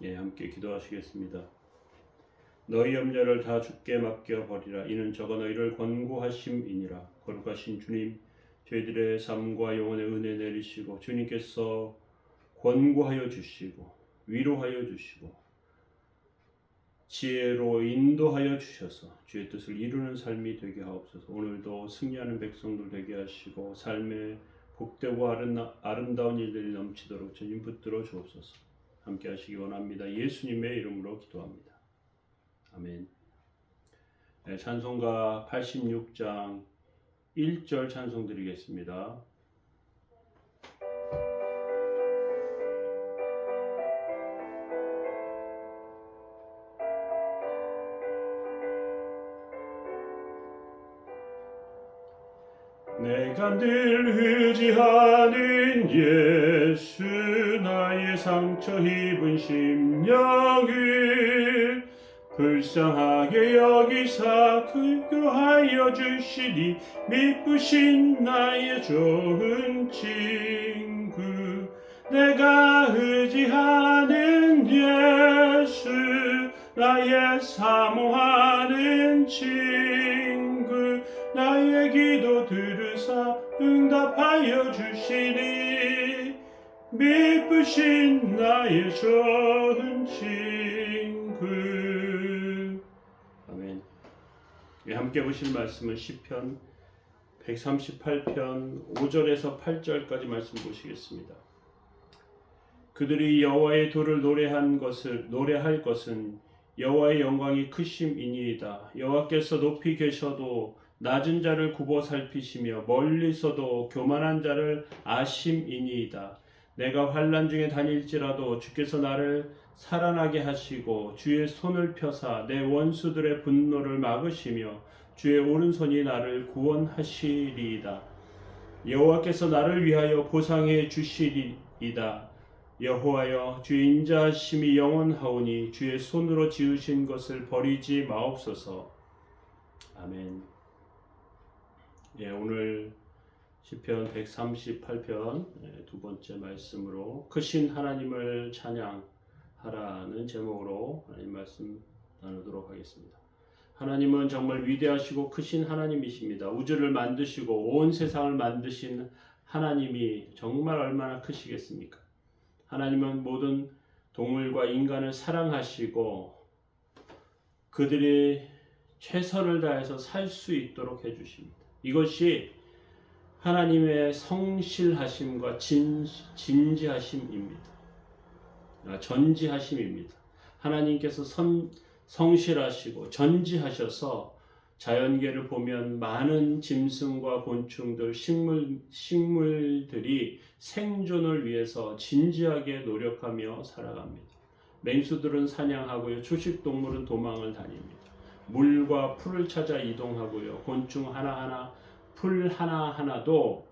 함께 기도하시겠습니다. 너희 염려를 다 주께 맡겨 버리라. 이는 저가 너희를 권고하심이니라. 거룩하신 주님, 저희들의 삶과 영혼의 은혜 내리시고 주님께서 권고하여 주시고 위로하여 주시고 지혜로 인도하여 주셔서 주의 뜻을 이루는 삶이 되게 하옵소서. 오늘도 승리하는 백성들 되게 하시고 삶의 복되고 아름다운 일들이 넘치도록 주님 붙들어 주옵소서. 함께 하시기 원합니다. 예수님의 이름으로 기도합니다. 아멘. 찬송가 86장 1절 찬송 드리겠습니다. 내가 늘 의지하는 예수, 나의 상처 입은 심령을 불쌍하게 여기사 긍휼하여 주시니 미쁘신 나의 좋은 친구. 내가 의지하는 예수, 나의 사모하는 친구. 나의 기도 들으사 응답하여 주시니 미쁘신 나의 좋은 친구. 아멘. 함께 보실 말씀은 시편 138편 5절에서 8절까지 말씀 보시겠습니다. 그들이 여호와의 도를 노래할 것은 여호와의 영광이 크심이니이다. 여호와께서 높이 계셔도 낮은 자를 굽어 살피시며 멀리서도 교만한 자를 아심이니이다. 내가 환난 중에 다닐지라도 주께서 나를 살아나게 하시고 주의 손을 펴사 내 원수들의 분노를 막으시며 주의 오른손이 나를 구원하시리이다. 여호와께서 나를 위하여 보상해 주시리이다. 여호와여, 주의 인자하심이 영원하오니 주의 손으로 지으신 것을 버리지 마옵소서. 아멘. 오늘 시편 138편 두 번째 말씀으로 크신 하나님을 찬양하라는 제목으로 하나님 말씀 나누도록 하겠습니다. 하나님은 정말 위대하시고 크신 하나님이십니다. 우주를 만드시고 온 세상을 만드신 하나님이 정말 얼마나 크시겠습니까? 하나님은 모든 동물과 인간을 사랑하시고 그들이 최선을 다해서 살 수 있도록 해주십니다. 이것이 하나님의 성실하심과 진지하심입니다. 전지하심입니다. 하나님께서 성실하시고 전지하셔서 자연계를 보면 많은 짐승과 곤충들, 식물들이 생존을 위해서 진지하게 노력하며 살아갑니다. 맹수들은 사냥하고요. 초식동물은 도망을 다닙니다. 물과 풀을 찾아 이동하고요. 곤충 하나하나, 풀 하나하나도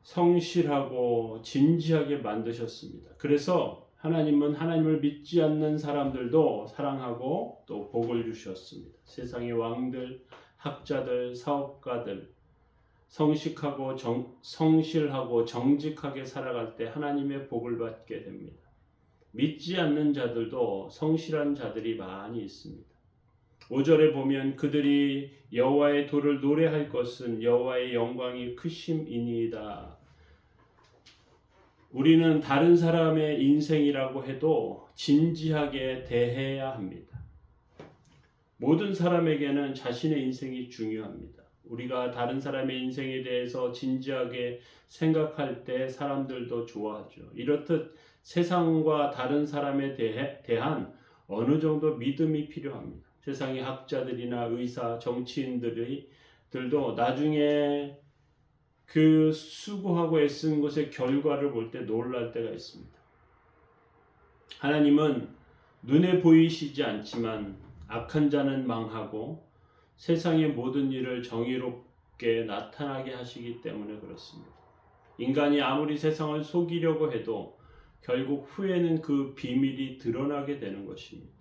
성실하고 진지하게 만드셨습니다. 그래서 하나님은 하나님을 믿지 않는 사람들도 사랑하고 또 복을 주셨습니다. 세상의 왕들, 학자들, 사업가들 성실하고 정직하게 살아갈 때 하나님의 복을 받게 됩니다. 믿지 않는 자들도 성실한 자들이 많이 있습니다. 5절에 보면 그들이 여호와의 도를 노래할 것은 여호와의 영광이 크심이니이다. 우리는 다른 사람의 인생이라고 해도 진지하게 대해야 합니다. 모든 사람에게는 자신의 인생이 중요합니다. 우리가 다른 사람의 인생에 대해서 진지하게 생각할 때 사람들도 좋아하죠. 이렇듯 세상과 다른 사람에 대한 어느 정도 믿음이 필요합니다. 세상의 학자들이나 의사, 정치인들도 나중에 그 수고하고 애쓴 것의 결과를 볼 때 놀랄 때가 있습니다. 하나님은 눈에 보이시지 않지만 악한 자는 망하고 세상의 모든 일을 정의롭게 나타나게 하시기 때문에 그렇습니다. 인간이 아무리 세상을 속이려고 해도 결국 후에는 그 비밀이 드러나게 되는 것입니다.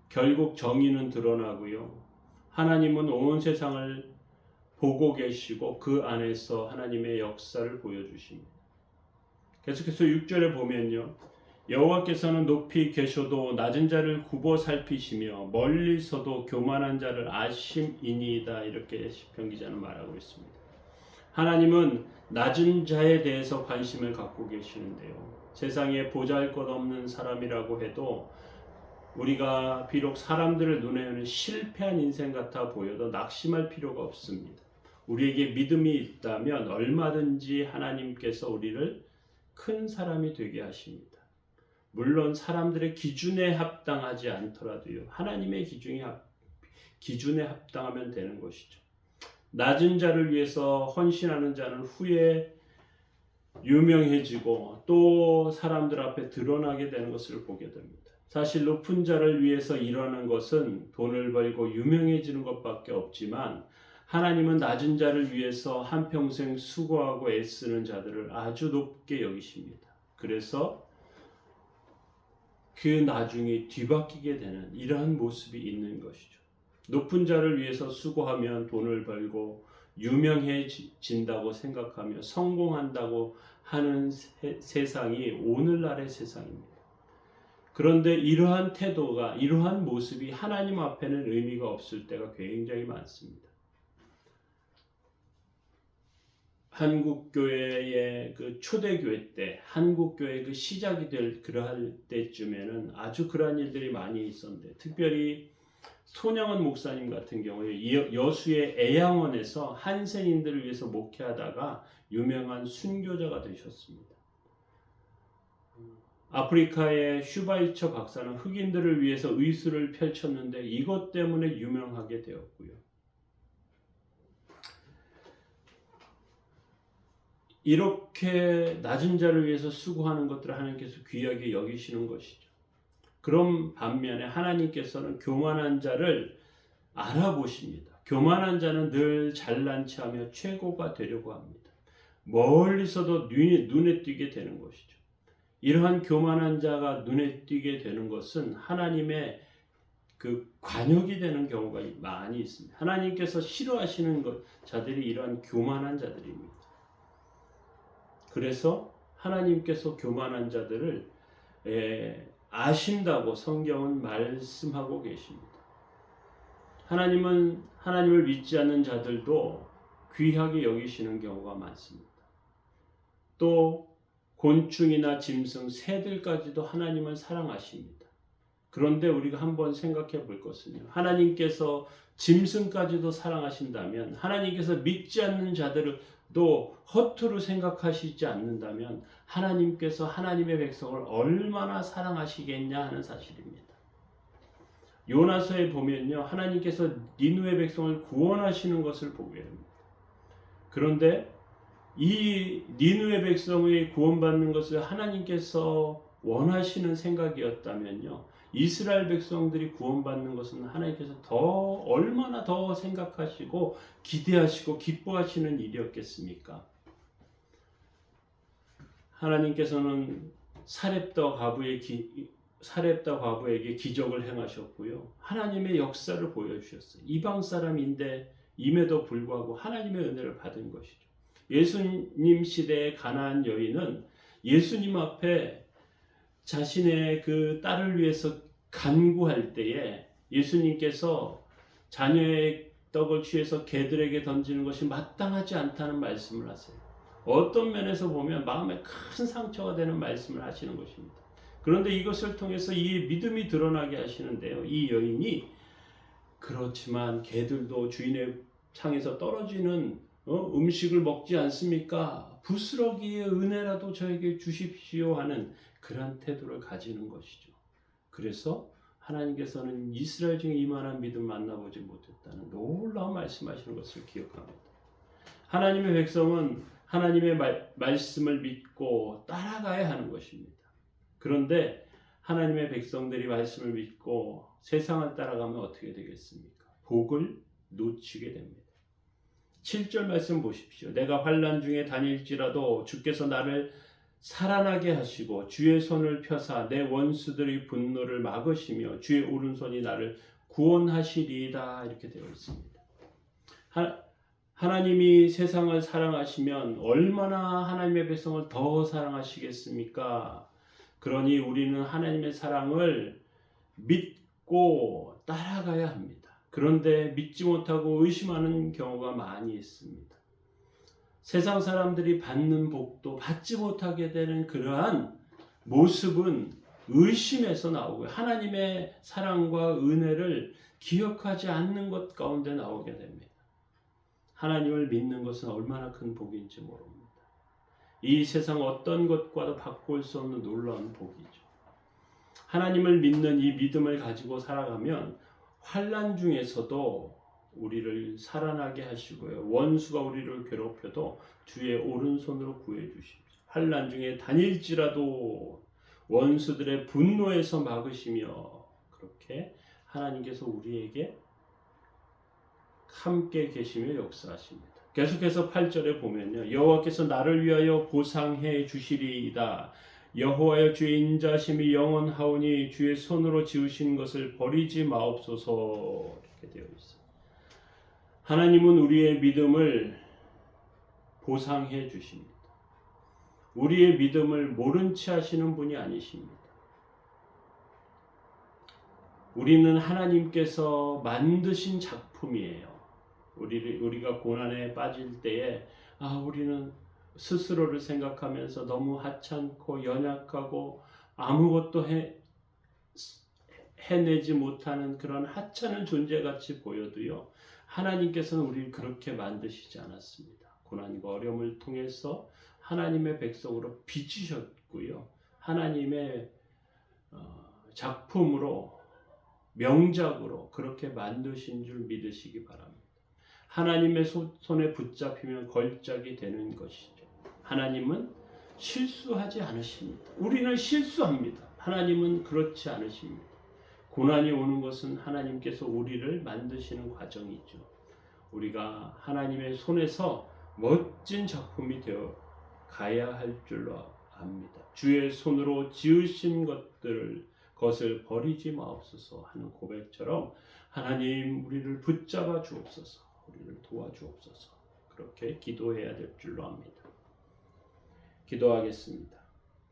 결국 정의는 드러나고요. 하나님은 온 세상을 보고 계시고 그 안에서 하나님의 역사를 보여주십니다. 계속해서 6절에 보면요. 여호와께서는 높이 계셔도 낮은 자를 굽어 살피시며 멀리서도 교만한 자를 아심이니이다. 이렇게 시편 기자는 말하고 있습니다. 하나님은 낮은 자에 대해서 관심을 갖고 계시는데요. 세상에 보잘것없는 사람이라고 해도 우리가 비록 사람들의 눈에는 실패한 인생 같아 보여도 낙심할 필요가 없습니다. 우리에게 믿음이 있다면 얼마든지 하나님께서 우리를 큰 사람이 되게 하십니다. 물론 사람들의 기준에 합당하지 않더라도요. 하나님의 기준에 합당하면 되는 것이죠. 낮은 자를 위해서 헌신하는 자는 후에 유명해지고 또 사람들 앞에 드러나게 되는 것을 보게 됩니다. 사실 높은 자를 위해서 일하는 것은 돈을 벌고 유명해지는 것밖에 없지만 하나님은 낮은 자를 위해서 한평생 수고하고 애쓰는 자들을 아주 높게 여기십니다. 그래서 그 나중에 뒤바뀌게 되는 이러한 모습이 있는 것이죠. 높은 자를 위해서 수고하면 돈을 벌고 유명해진다고 생각하며 성공한다고 하는 세상이 오늘날의 세상입니다. 그런데 이러한 태도가, 이러한 모습이 하나님 앞에는 의미가 없을 때가 굉장히 많습니다. 한국교회의 그 초대교회 때, 한국교회 그 시작이 될 그러할 때쯤에는 아주 그러한 일들이 많이 있었는데, 특별히 손양원 목사님 같은 경우에 여수의 애양원에서 한센인들을 위해서 목회하다가 유명한 순교자가 되셨습니다. 아프리카의 슈바이처 박사는 흑인들을 위해서 의술을 펼쳤는데 이것 때문에 유명하게 되었고요. 이렇게 낮은 자를 위해서 수고하는 것들을 하나님께서 귀하게 여기시는 것이죠. 그런 반면에 하나님께서는 교만한 자를 알아보십니다. 교만한 자는 늘 잘난 체하며 최고가 되려고 합니다. 멀리서도 눈에 띄게 되는 것이죠. 이러한 교만한 자가 눈에 띄게 되는 것은 하나님의 그 관역이 되는 경우가 많이 있습니다. 하나님께서 싫어하시는 자들이 이러한 교만한 자들입니다. 그래서 하나님께서 교만한 자들을 아신다고 성경은 말씀하고 계십니다. 하나님은 하나님을 믿지 않는 자들도 귀하게 여기시는 경우가 많습니다. 또 곤충이나 짐승, 새들까지도 하나님을 사랑하십니다. 그런데 우리가 한번 생각해 볼 것은요. 하나님께서 짐승까지도 사랑하신다면, 하나님께서 믿지 않는 자들도 허투루 생각하시지 않는다면 하나님께서 하나님의 백성을 얼마나 사랑하시겠냐 하는 사실입니다. 요나서에 보면요. 하나님께서 니느웨 백성을 구원하시는 것을 보게 됩니다. 그런데 이 니느웨 백성의 구원받는 것을 하나님께서 원하시는 생각이었다면요. 이스라엘 백성들이 구원받는 것은 하나님께서 얼마나 더 생각하시고 기대하시고 기뻐하시는 일이었겠습니까? 하나님께서는 사렙다 과부에게 기적을 행하셨고요. 하나님의 역사를 보여주셨어요. 이방 사람인데 임에도 불구하고 하나님의 은혜를 받은 것이죠. 예수님 시대의 가나안 여인은 예수님 앞에 자신의 그 딸을 위해서 간구할 때에 예수님께서 자녀의 떡을 취해서 개들에게 던지는 것이 마땅하지 않다는 말씀을 하세요. 어떤 면에서 보면 마음에 큰 상처가 되는 말씀을 하시는 것입니다. 그런데 이것을 통해서 이 믿음이 드러나게 하시는데요. 이 여인이 그렇지만 개들도 주인의 창에서 떨어지는 음식을 먹지 않습니까? 부스러기의 은혜라도 저에게 주십시오 하는 그런 태도를 가지는 것이죠. 그래서 하나님께서는 이스라엘 중에 이만한 믿음 만나보지 못했다는 놀라운 말씀하시는 것을 기억합니다. 하나님의 백성은 하나님의 말씀을 믿고 따라가야 하는 것입니다. 그런데 하나님의 백성들이 말씀을 믿고 세상을 따라가면 어떻게 되겠습니까? 복을 놓치게 됩니다. 7절 말씀 보십시오. 내가 환난 중에 다닐지라도 주께서 나를 살아나게 하시고 주의 손을 펴사 내 원수들의 분노를 막으시며 주의 오른손이 나를 구원하시리이다. 이렇게 되어 있습니다. 하나님이 세상을 사랑하시면 얼마나 하나님의 백성을 더 사랑하시겠습니까? 그러니 우리는 하나님의 사랑을 믿고 따라가야 합니다. 그런데 믿지 못하고 의심하는 경우가 많이 있습니다. 세상 사람들이 받는 복도 받지 못하게 되는 그러한 모습은 의심에서 나오고요. 하나님의 사랑과 은혜를 기억하지 않는 것 가운데 나오게 됩니다. 하나님을 믿는 것은 얼마나 큰 복인지 모릅니다. 이 세상 어떤 것과도 바꿀 수 없는 놀라운 복이죠. 하나님을 믿는 이 믿음을 가지고 살아가면 환난 중에서도 우리를 살아나게 하시고요. 원수가 우리를 괴롭혀도 주의 오른손으로 구해주십시오. 환난 중에 다닐지라도 원수들의 분노에서 막으시며 그렇게 하나님께서 우리에게 함께 계시며 역사하십니다. 계속해서 8절에 보면요. 여호와께서 나를 위하여 보상해 주시리이다. 여호와여 주의 인자심이 영원하오니 주의 손으로 지으신 것을 버리지 마옵소서. 이렇게 되어 있어요. 하나님은 우리의 믿음을 보상해 주십니다. 우리의 믿음을 모른 채 하시는 분이 아니십니다. 우리는 하나님께서 만드신 작품이에요. 우리가 고난에 빠질 때에 우리는 스스로를 생각하면서 너무 하찮고 연약하고 아무것도 해내지 못하는 그런 하찮은 존재같이 보여도요. 하나님께서는 우리를 그렇게 만드시지 않았습니다. 고난과 어려움을 통해서 하나님의 백성으로 빚으셨고요. 하나님의 작품으로 명작으로 그렇게 만드신 줄 믿으시기 바랍니다. 하나님의 손에 붙잡히면 걸작이 되는 것이죠. 하나님은 실수하지 않으십니다. 우리는 실수합니다. 하나님은 그렇지 않으십니다. 고난이 오는 것은 하나님께서 우리를 만드시는 과정이죠. 우리가 하나님의 손에서 멋진 작품이 되어 가야 할 줄로 압니다. 주의 손으로 지으신 것을 버리지 마옵소서 하는 고백처럼 하나님 우리를 붙잡아 주옵소서, 우리를 도와주옵소서 그렇게 기도해야 될 줄로 압니다. 기도하겠습니다.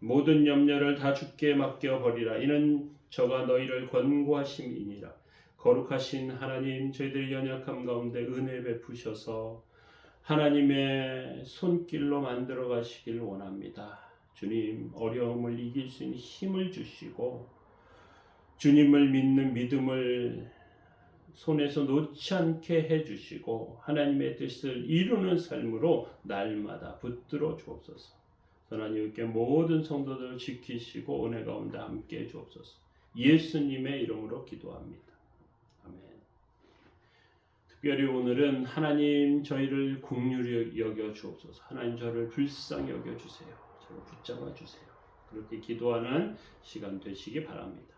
모든 염려를 다 주께 맡겨버리라. 이는 저가 너희를 권고하심이니라. 거룩하신 하나님, 저희들의 연약함 가운데 은혜 베푸셔서 하나님의 손길로 만들어 가시길 원합니다. 주님, 어려움을 이길 수 있는 힘을 주시고 주님을 믿는 믿음을 손에서 놓지 않게 해주시고 하나님의 뜻을 이루는 삶으로 날마다 붙들어 주옵소서. 하나님께 모든 성도들을 지키시고 은혜 가운데 함께 해 주옵소서. 예수님의 이름으로 기도합니다. 아멘. 특별히 오늘은 하나님 저희를 긍휼히 여겨 주옵소서. 하나님 저를 불쌍히 여겨 주세요. 저를 붙잡아 주세요. 그렇게 기도하는 시간 되시기 바랍니다.